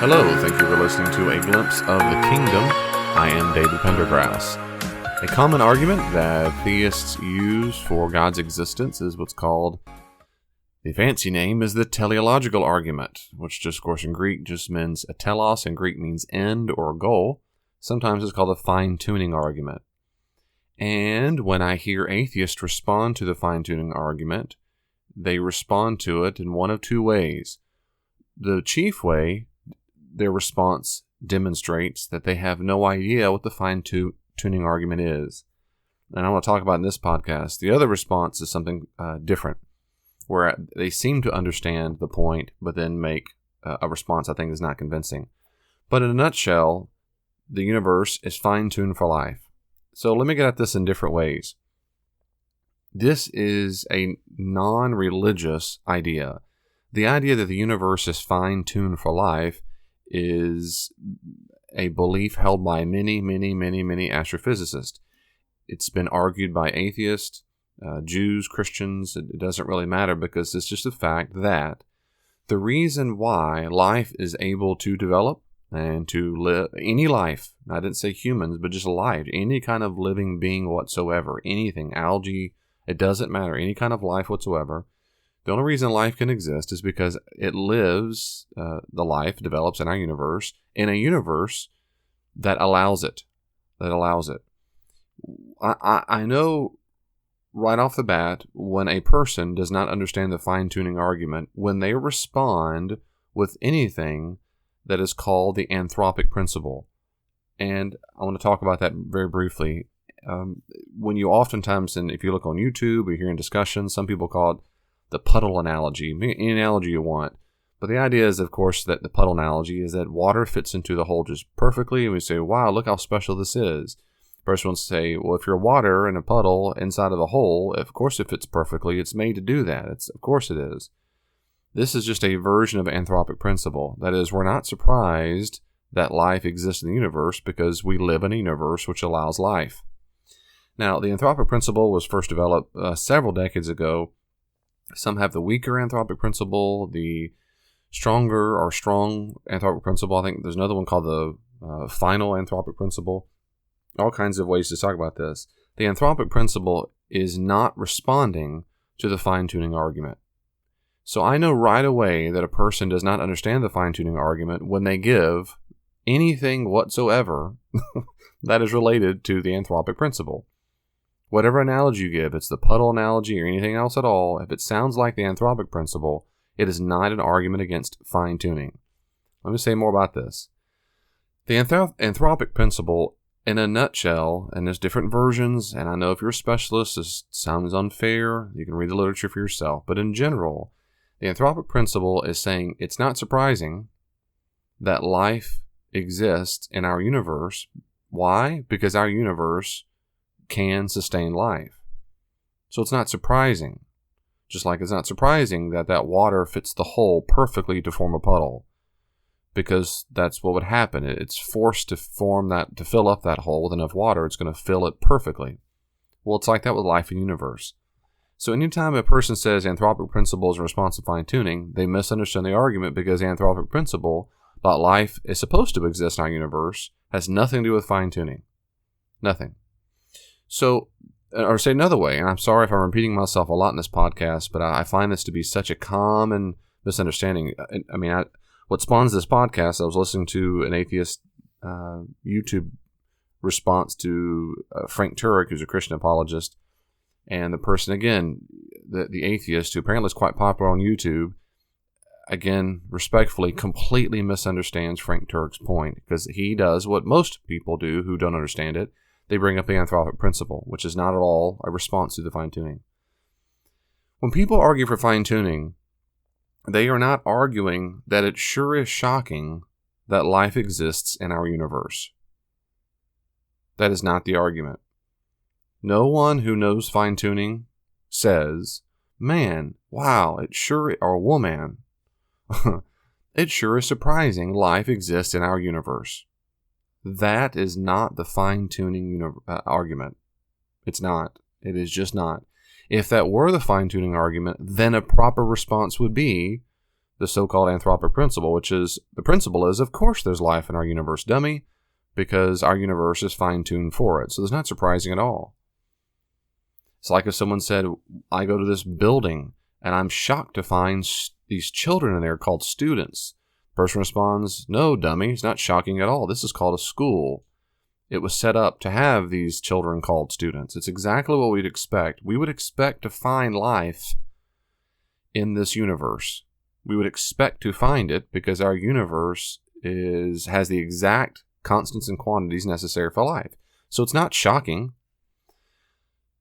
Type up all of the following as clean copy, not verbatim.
Hello, thank you for listening to A Glimpse of the Kingdom. I am David Pendergrass. A common argument that theists use for God's existence is what's called, the fancy name is the teleological argument, which just, of course, in Greek just means a telos, in Greek means end or goal. Sometimes it's called a fine-tuning argument. And when I hear atheists respond to the fine-tuning argument, they respond to it in one of two ways. The chief way, their response demonstrates that they have no idea what the fine-tuning argument is. And I want to talk about in this podcast. The other response is something different, where they seem to understand the point, but then make a response I think is not convincing. But in a nutshell, the universe is fine-tuned for life. So let me get at this in different ways. This is a non-religious idea. The idea that the universe is fine-tuned for life is a belief held by many astrophysicists. It's been argued by atheists, Jews, Christians. It doesn't really matter, because it's just a fact that the reason why life is able to develop and to live, any life, I didn't say humans, but just life, any kind of living being whatsoever, anything, algae, it doesn't matter, any kind of life whatsoever. The only reason life can exist is because it lives, the life develops in our universe, in a universe that allows it. I know right off the bat when a person does not understand the fine-tuning argument, when they respond with anything that is called the anthropic principle. And I want to talk about that very briefly. When you oftentimes, and if you look on YouTube or you hear in discussions, some people call it the puddle analogy, any analogy you want. But the idea is, of course, that the puddle analogy is that water fits into the hole just perfectly, and we say, wow, look how special this is. First one say, well, if you're water in a puddle inside of a hole, of course it fits perfectly. It's made to do that. Of course it is. This is just a version of anthropic principle. That is, we're not surprised that life exists in the universe because we live in a universe which allows life. Now, the anthropic principle was first developed several decades ago. Some have the weaker anthropic principle, the stronger or strong anthropic principle. I think there's another one called the final anthropic principle. All kinds of ways to talk about this. The anthropic principle is not responding to the fine-tuning argument. So I know right away that a person does not understand the fine-tuning argument when they give anything whatsoever that is related to the anthropic principle. Whatever analogy you give, it's the puddle analogy or anything else at all, if it sounds like the anthropic principle, it is not an argument against fine-tuning. Let me say more about this. The anthropic principle, in a nutshell, and there's different versions, and I know if you're a specialist, this sounds unfair, you can read the literature for yourself, but in general, the anthropic principle is saying it's not surprising that life exists in our universe. Why? Because our universe can sustain life. So it's not surprising. Just like it's not surprising that water fits the hole perfectly to form a puddle. Because that's what would happen. It's forced to fill up that hole with enough water, it's going to fill it perfectly. Well, it's like that with life and universe. So anytime a person says anthropic principle is a response to fine-tuning, they misunderstand the argument, because the anthropic principle about life is supposed to exist in our universe has nothing to do with fine-tuning. Nothing. So, or say another way, and I'm sorry if I'm repeating myself a lot in this podcast, but I find this to be such a common misunderstanding. I mean, what spawns this podcast, I was listening to an atheist YouTube response to Frank Turek, who's a Christian apologist, and the person, again, the atheist, who apparently is quite popular on YouTube, again, respectfully, completely misunderstands Frank Turek's point, because he does what most people do who don't understand it. They bring up the anthropic principle, which is not at all a response to the fine-tuning. When people argue for fine-tuning, they are not arguing that it sure is shocking that life exists in our universe. That is not the argument. No one who knows fine-tuning says, man, wow, or woman, it sure is surprising life exists in our universe. That is not the fine-tuning argument. It's not. It is just not. If that were the fine-tuning argument, then a proper response would be, the so-called anthropic principle, which is, the principle is, of course there's life in our universe, dummy, because our universe is fine-tuned for it. So it's not surprising at all. It's like if someone said, I go to this building and I'm shocked to find these children in there called students. The person responds, no, dummy, it's not shocking at all. This is called a school. It was set up to have these children called students. It's exactly what we'd expect. We would expect to find life in this universe. We would expect to find it because our universe has the exact constants and quantities necessary for life. So it's not shocking.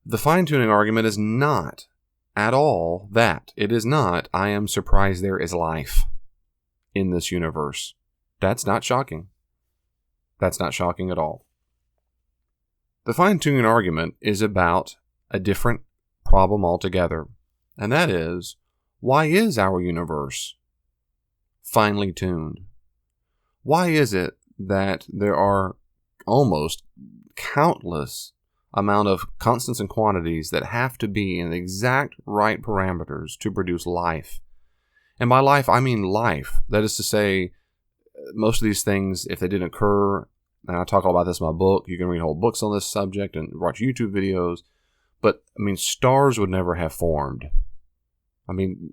The fine-tuning argument is not at all that. It is not, I am surprised there is life in this universe. That's not shocking. That's not shocking at all. The fine-tuning argument is about a different problem altogether, and that is, why is our universe finely tuned? Why is it that there are almost countless amount of constants and quantities that have to be in the exact right parameters to produce life? And by life, I mean life. That is to say, most of these things, if they didn't occur, and I talk all about this in my book, you can read whole books on this subject and watch YouTube videos, but, I mean, stars would never have formed. I mean,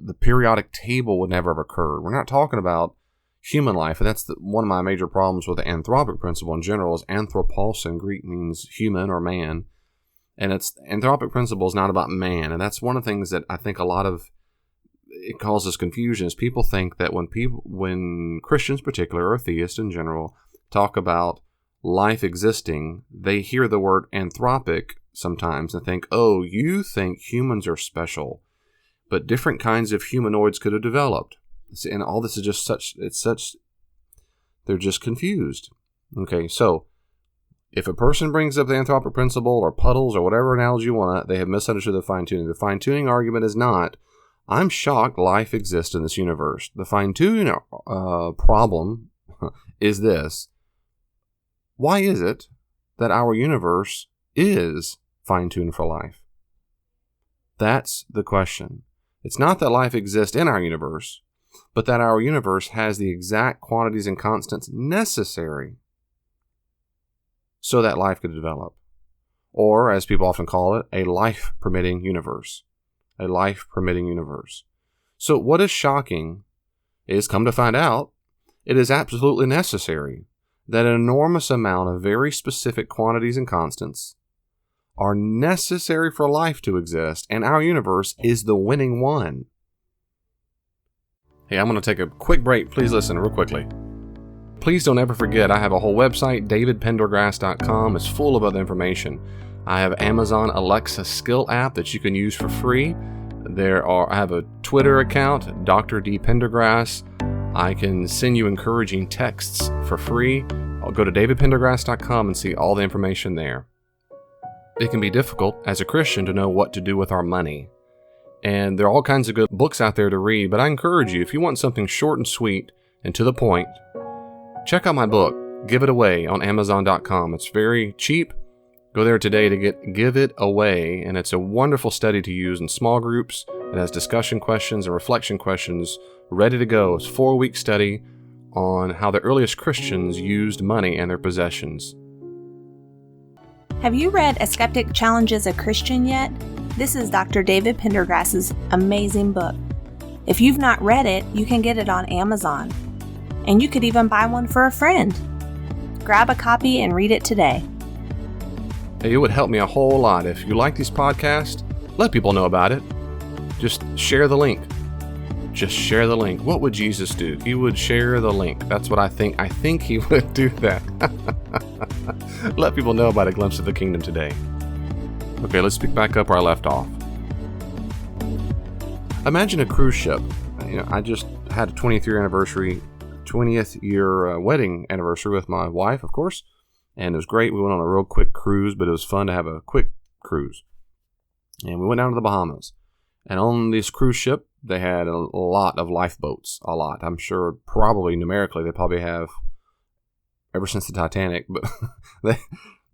the periodic table would never have occurred. We're not talking about human life, and that's one of my major problems with the anthropic principle in general. Is anthropos in Greek means human or man, and anthropic principle is not about man, and that's one of the things that I think it causes confusion. Is people think that when Christians, particularly, or theists in general, talk about life existing, they hear the word anthropic sometimes and think, oh, you think humans are special, but different kinds of humanoids could have developed. And all this is just they're just confused. Okay, so if a person brings up the anthropic principle or puddles or whatever analogy you want, they have misunderstood the fine-tuning. The fine-tuning argument is not, I'm shocked life exists in this universe. The fine-tuning problem is this. Why is it that our universe is fine-tuned for life? That's the question. It's not that life exists in our universe, but that our universe has the exact quantities and constants necessary so that life could develop. Or, as people often call it, a life-permitting universe. A life-permitting universe. So what is shocking is, come to find out, it is absolutely necessary that an enormous amount of very specific quantities and constants are necessary for life to exist, and our universe is the winning one. Hey, I'm going to take a quick break. Please listen real quickly. Please don't ever forget, I have a whole website, davidpendergrass.com. It's full of other information. I have Amazon Alexa skill app that you can use for free. I have a Twitter account, Dr. D. Pendergrass. I can send you encouraging texts for free. I'll go to davidpendergrass.com and see all the information there. It can be difficult as a Christian to know what to do with our money. And there are all kinds of good books out there to read, but I encourage you, if you want something short and sweet and to the point, check out my book, Give It Away, on Amazon.com. It's very cheap. Go there today to get Give It Away, and it's a wonderful study to use in small groups. It has discussion questions and reflection questions ready to go. It's a 4-week study on how the earliest Christians used money and their possessions. Have you read A Skeptic Challenges a Christian yet? This is Dr. David Pendergrass's amazing book. If you've not read it, you can get it on Amazon. And you could even buy one for a friend. Grab a copy and read it today. Hey, it would help me a whole lot. If you like these podcasts, let people know about it. Just share the link. Just share the link. What would Jesus do? He would share the link. That's what I think. I think he would do that. Let people know about A Glimpse of the Kingdom today. Okay, let's pick back up where I left off. Imagine a cruise ship. I just had a 20th year wedding anniversary with my wife, of course, and it was great. We went on a real quick cruise, but it was fun to have a quick cruise. And we went down to the Bahamas. And on this cruise ship, they had a lot of lifeboats. A lot. I'm sure probably numerically they probably have, ever since the Titanic, but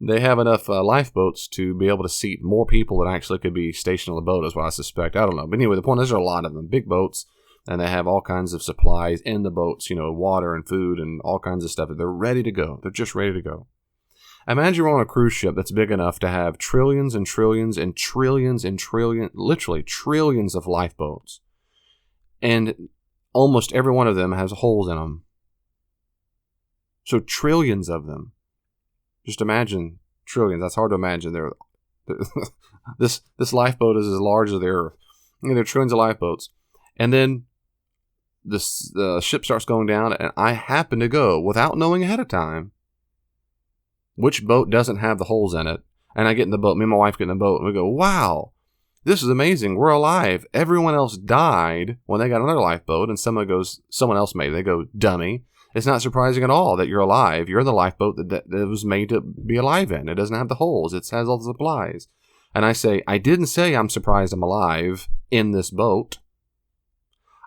they have enough lifeboats to be able to seat more people that actually could be stationed on the boat, is what I suspect. I don't know. But anyway, the point is, there are a lot of them. Big boats. And they have all kinds of supplies in the boats, water and food and all kinds of stuff. They're ready to go. They're just ready to go. Imagine you're on a cruise ship that's big enough to have trillions and trillions and trillions and trillions, literally trillions of lifeboats. And almost every one of them has holes in them. So trillions of them. Just imagine trillions. That's hard to imagine. This lifeboat is as large as the earth. There are trillions of lifeboats. And then the ship starts going down, and I happen to go, without knowing ahead of time, which boat doesn't have the holes in it. And I get in the boat. Me and my wife get in the boat, and we go, wow, this is amazing. We're alive. Everyone else died when they got another lifeboat, and someone else made it. They go, dummy. It's not surprising at all that you're alive. You're in the lifeboat that was made to be alive in. It doesn't have the holes. It has all the supplies. And I say, I didn't say I'm surprised I'm alive in this boat.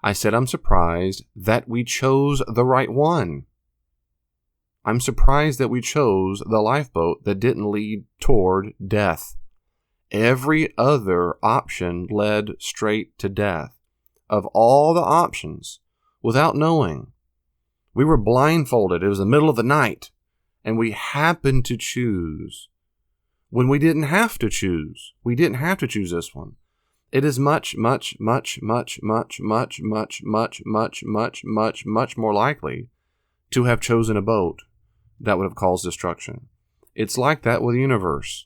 I said I'm surprised that we chose the right one. I'm surprised that we chose the lifeboat that didn't lead toward death. Every other option led straight to death. Of all the options, without knowing, we were blindfolded. It was the middle of the night, and we happened to choose when we didn't have to choose. We didn't have to choose this one. It is much, much, much, much, much, much, much, much, much, much, much, much more likely to have chosen a boat that would have caused destruction. It's like that with the universe.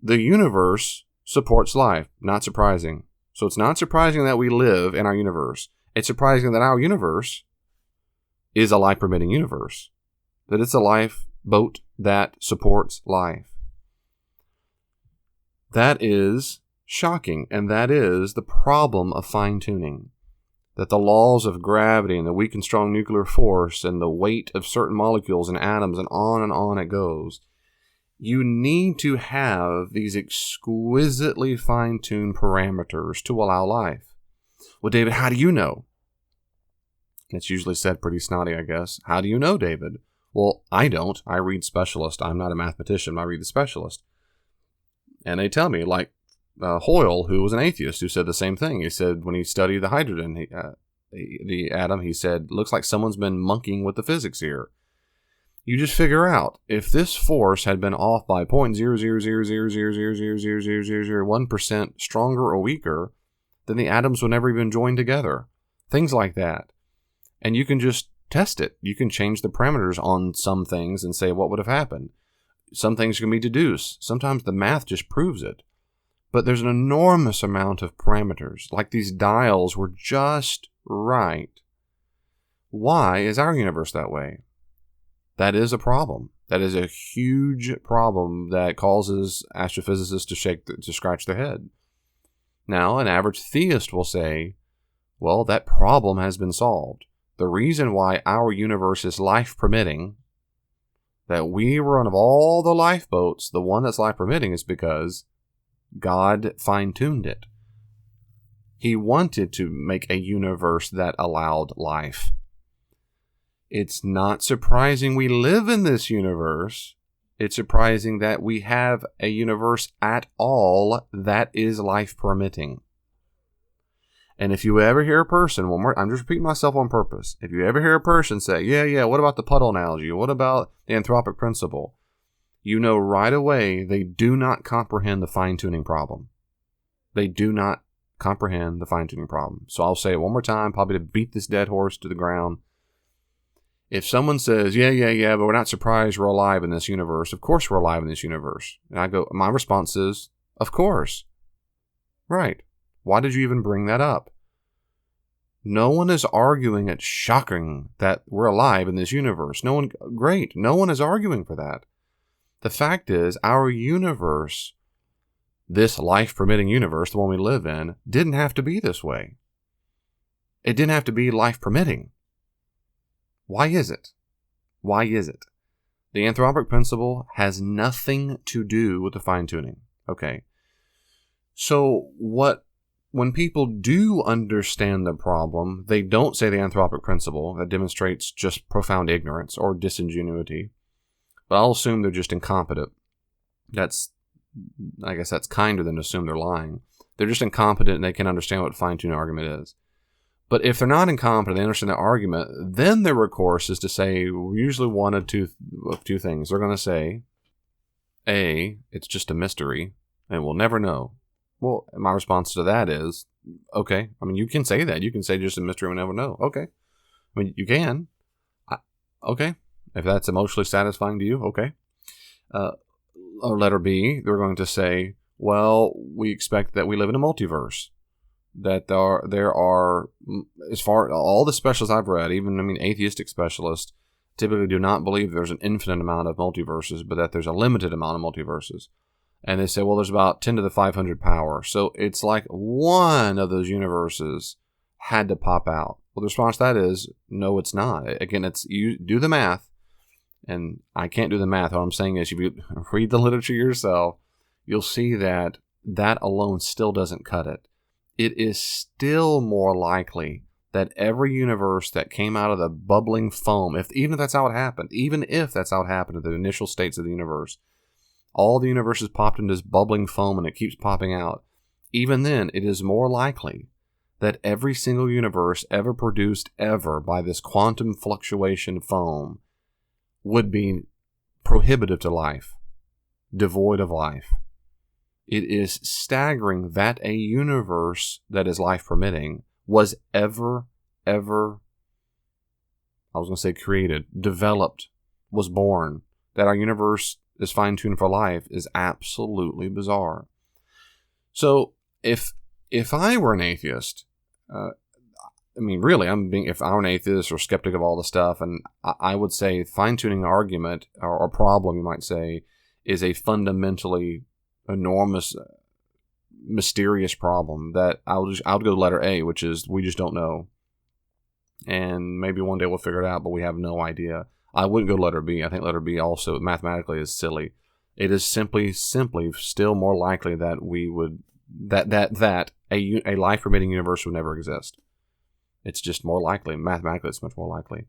The universe supports life. Not surprising. So it's not surprising that we live in our universe. It's surprising that our universe is a life-permitting universe. That it's a lifeboat that supports life. That is shocking, and that is the problem of fine-tuning. That the laws of gravity and the weak and strong nuclear force and the weight of certain molecules and atoms and on it goes. You need to have these exquisitely fine-tuned parameters to allow life. Well, David, how do you know? It's usually said pretty snotty, I guess. How do you know, David? Well, I don't. I read specialist. I'm not a mathematician. I read the specialist. And they tell me, like Hoyle, who was an atheist, who said the same thing. He said when he studied the hydrogen, the atom, he said, looks like someone's been monkeying with the physics here. You just figure out, if this force had been off by 0.00000000001% stronger or weaker, then the atoms would never even join together. Things like that. And you can just test it. You can change the parameters on some things and say what would have happened. Some things can be deduced. Sometimes the math just proves it. But there's an enormous amount of parameters. Like these dials were just right. Why is our universe that way? That is a problem. That is a huge problem that causes astrophysicists to scratch their head. Now, an average theist will say, well, that problem has been solved. The reason why our universe is life-permitting, that we run of all the lifeboats, the one that's life-permitting is because God fine-tuned it. He wanted to make a universe that allowed life. It's not surprising we live in this universe. It's surprising that we have a universe at all that is life-permitting. And if you ever hear a person, I'm just repeating myself on purpose. If you ever hear a person say, yeah, what about the puddle analogy? What about the anthropic principle? You know right away they do not comprehend the fine-tuning problem. They do not comprehend the fine-tuning problem. So I'll say it one more time, probably to beat this dead horse to the ground. If someone says, yeah, but we're not surprised we're alive in this universe. Of course we're alive in this universe. And I go, my response is, of course. Right. Why did you even bring that up? No one is arguing it's shocking that we're alive in this universe. No one is arguing for that. The fact is, our universe, this life-permitting universe, the one we live in, didn't have to be this way. It didn't have to be life-permitting. Why is it? Why is it? The anthropic principle has nothing to do with the fine-tuning. Okay. So when people do understand the problem, they don't say the anthropic principle. That demonstrates just profound ignorance or disingenuity. But I'll assume they're just incompetent. I guess that's kinder than to assume they're lying. They're just incompetent and they can't understand what fine-tuning argument is. But if they're not incompetent, they understand the argument, then their recourse is to say usually one of two things. They're going to say, A, it's just a mystery, and we'll never know. Well, my response to that is, okay. I mean, you can say that. You can say just a mystery, we'll never know. Okay. I mean, you can. Okay. If that's emotionally satisfying to you, okay. Or letter B, they're going to say, well, we expect that we live in a multiverse. That there are, as far all the specialists I've read, even atheistic specialists typically do not believe there's an infinite amount of multiverses, but that there's a limited amount of multiverses. And they say, well, there's about 10 to the 500 power. So it's like one of those universes had to pop out. Well, the response to that is, no, it's not. Again, it's you do the math, and I can't do the math. What I'm saying is, if you read the literature yourself, you'll see that that alone still doesn't cut it. It is still more likely that every universe that came out of the bubbling foam, even if that's how it happened, at the initial states of the universe, all the universes popped into this bubbling foam and it keeps popping out. Even then, it is more likely that every single universe ever produced ever by this quantum fluctuation foam would be prohibitive to life, devoid of life. It is staggering that a universe that is life permitting was ever, created, developed, was born. That our universe is fine-tuned for life is absolutely bizarre. So if I were an atheist, if I were an atheist or skeptic of all the stuff, and I would say fine-tuning argument or problem, you might say, is a fundamentally enormous, mysterious problem that I would go to letter A, which is we just don't know. And maybe one day we'll figure it out, but we have no idea. I wouldn't go to letter B. I think letter B also mathematically is silly. It is simply still more likely that we would that a life permitting universe would never exist. It's just more likely. Mathematically, it's much more likely.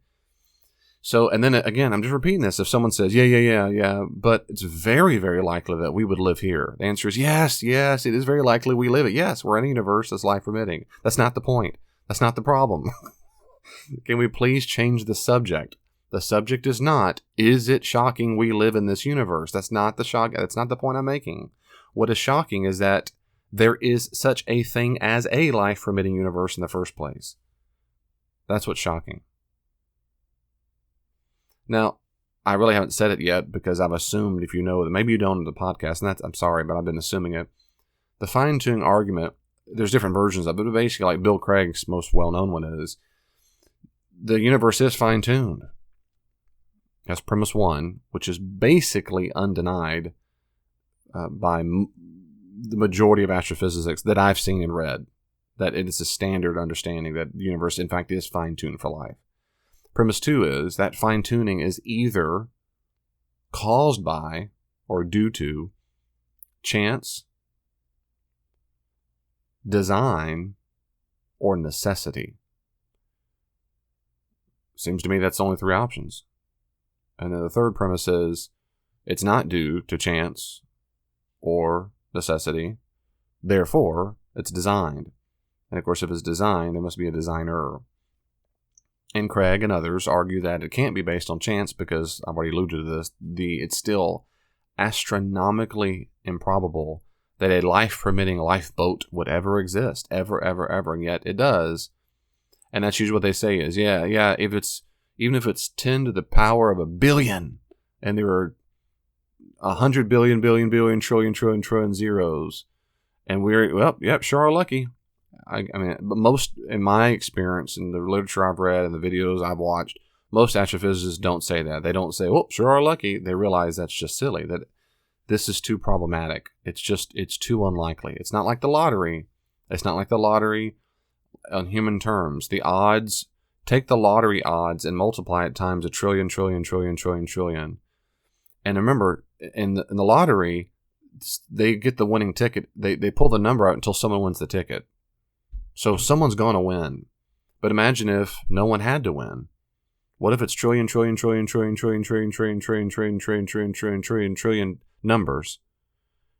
So, and then again, I'm just repeating this. If someone says, yeah, but it's very, very likely that we would live here. The answer is yes, it is very likely we live it. Yes, we're in a universe that's life permitting. That's not the point. That's not the problem. Can we please change the subject? The subject is not, is it shocking we live in this universe? That's not the shock. That's not the point I'm making. What is shocking is that there is such a thing as a life-permitting universe in the first place. That's what's shocking. Now, I really haven't said it yet because I've assumed, if you know, that maybe you don't in the podcast, and I'm sorry, but I've been assuming it. The fine-tuning argument, there's different versions of it, but basically like Bill Craig's most well-known one is, the universe is fine-tuned. That's premise one, which is basically undenied by the majority of astrophysicists that I've seen and read, that it is a standard understanding that the universe, in fact, is fine-tuned for life. Premise two is that fine-tuning is either caused by or due to chance, design, or necessity. Seems to me that's only three options. And then the third premise is it's not due to chance or necessity. Therefore, it's designed. And of course, if it's designed, there must be a designer. And Craig and others argue that it can't be based on chance because, I've already alluded to this, it's still astronomically improbable that a life-permitting lifeboat would ever exist. Ever. And yet it does. And that's usually what they say is, even if it's 10 to the power of a billion, and there are 100 billion trillion zeros, and sure are lucky. But most, in my experience, in the literature I've read and the videos I've watched, most astrophysicists don't say that. They don't say, sure are lucky. They realize that's just silly, that this is too problematic. It's too unlikely. It's not like the lottery. It's not like the lottery on human terms. The odds, take the lottery odds and multiply it times a trillion. And remember, in the lottery, they get the winning ticket. They pull the number out until someone wins the ticket. So someone's going to win. But imagine if no one had to win. What if it's trillion numbers,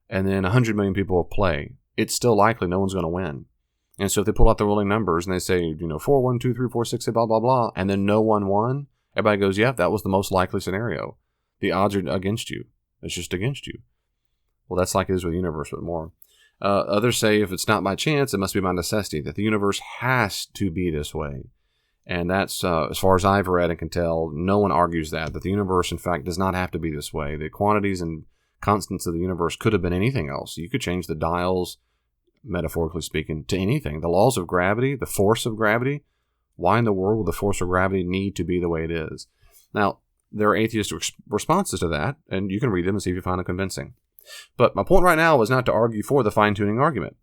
and then 100 million people will play? it's still likely no one's going to win. And so if they pull out the rolling numbers and they say, 4, 1, 2, 3, 4, 6, blah, blah, blah, and then no one won, everybody goes, yeah, that was the most likely scenario. The odds are against you. It's just against you. Well, that's like it is with the universe, but more. Others say if it's not by chance, it must be by necessity, that the universe has to be this way. And that's, as far as I've read and can tell, no one argues that the universe, in fact, does not have to be this way. The quantities and constants of the universe could have been anything else. You could change the dials, metaphorically speaking, to anything. The laws of gravity, the force of gravity, why in the world would the force of gravity need to be the way it is? Now, there are atheist responses to that, and you can read them and see if you find them convincing. But my point right now is not to argue for the fine-tuning argument.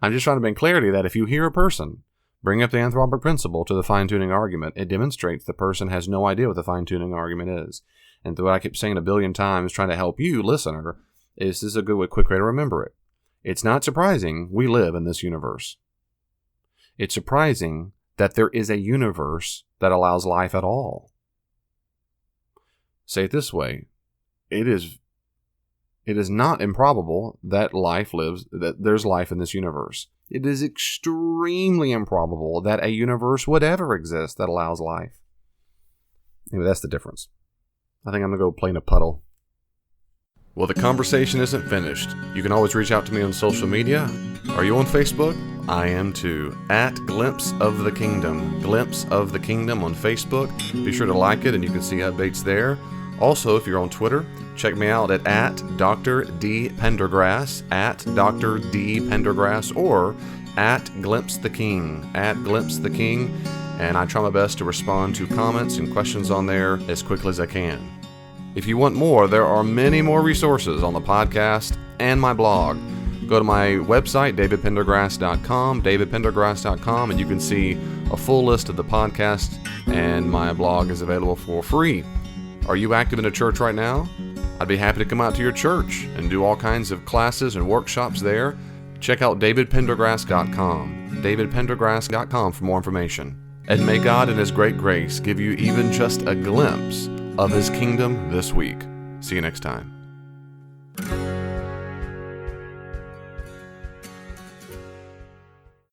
I'm just trying to bring clarity that if you hear a person bring up the anthropic principle to the fine-tuning argument, it demonstrates the person has no idea what the fine-tuning argument is. And what I keep saying a billion times, trying to help you, listener, is this is a quick way to remember it. It's not surprising we live in this universe. It's surprising that there is a universe that allows life at all. Say it this way. It is not improbable that there's life in this universe. It is extremely improbable that a universe would ever exist that allows life. Anyway, that's the difference. I think I'm going to go play in a puddle. Well, the conversation isn't finished. You can always reach out to me on social media. Are you on Facebook? I am too. @Glimpse of the Kingdom. Glimpse of the Kingdom on Facebook. Be sure to like it and you can see updates there. Also, if you're on Twitter, check me out at Dr. D. Pendergrass, Dr. D. Pendergrass, or @Glimpse the King, @Glimpse the King. And I try my best to respond to comments and questions on there as quickly as I can. If you want more, there are many more resources on the podcast and my blog. Go to my website, davidpendergrass.com, and you can see a full list of the podcast, and my blog is available for free. Are you active in a church right now? I'd be happy to come out to your church and do all kinds of classes and workshops there. Check out davidpendergrass.com, davidpendergrass.com for more information. And may God in His great grace give you even just a glimpse of His kingdom this week. See you next time.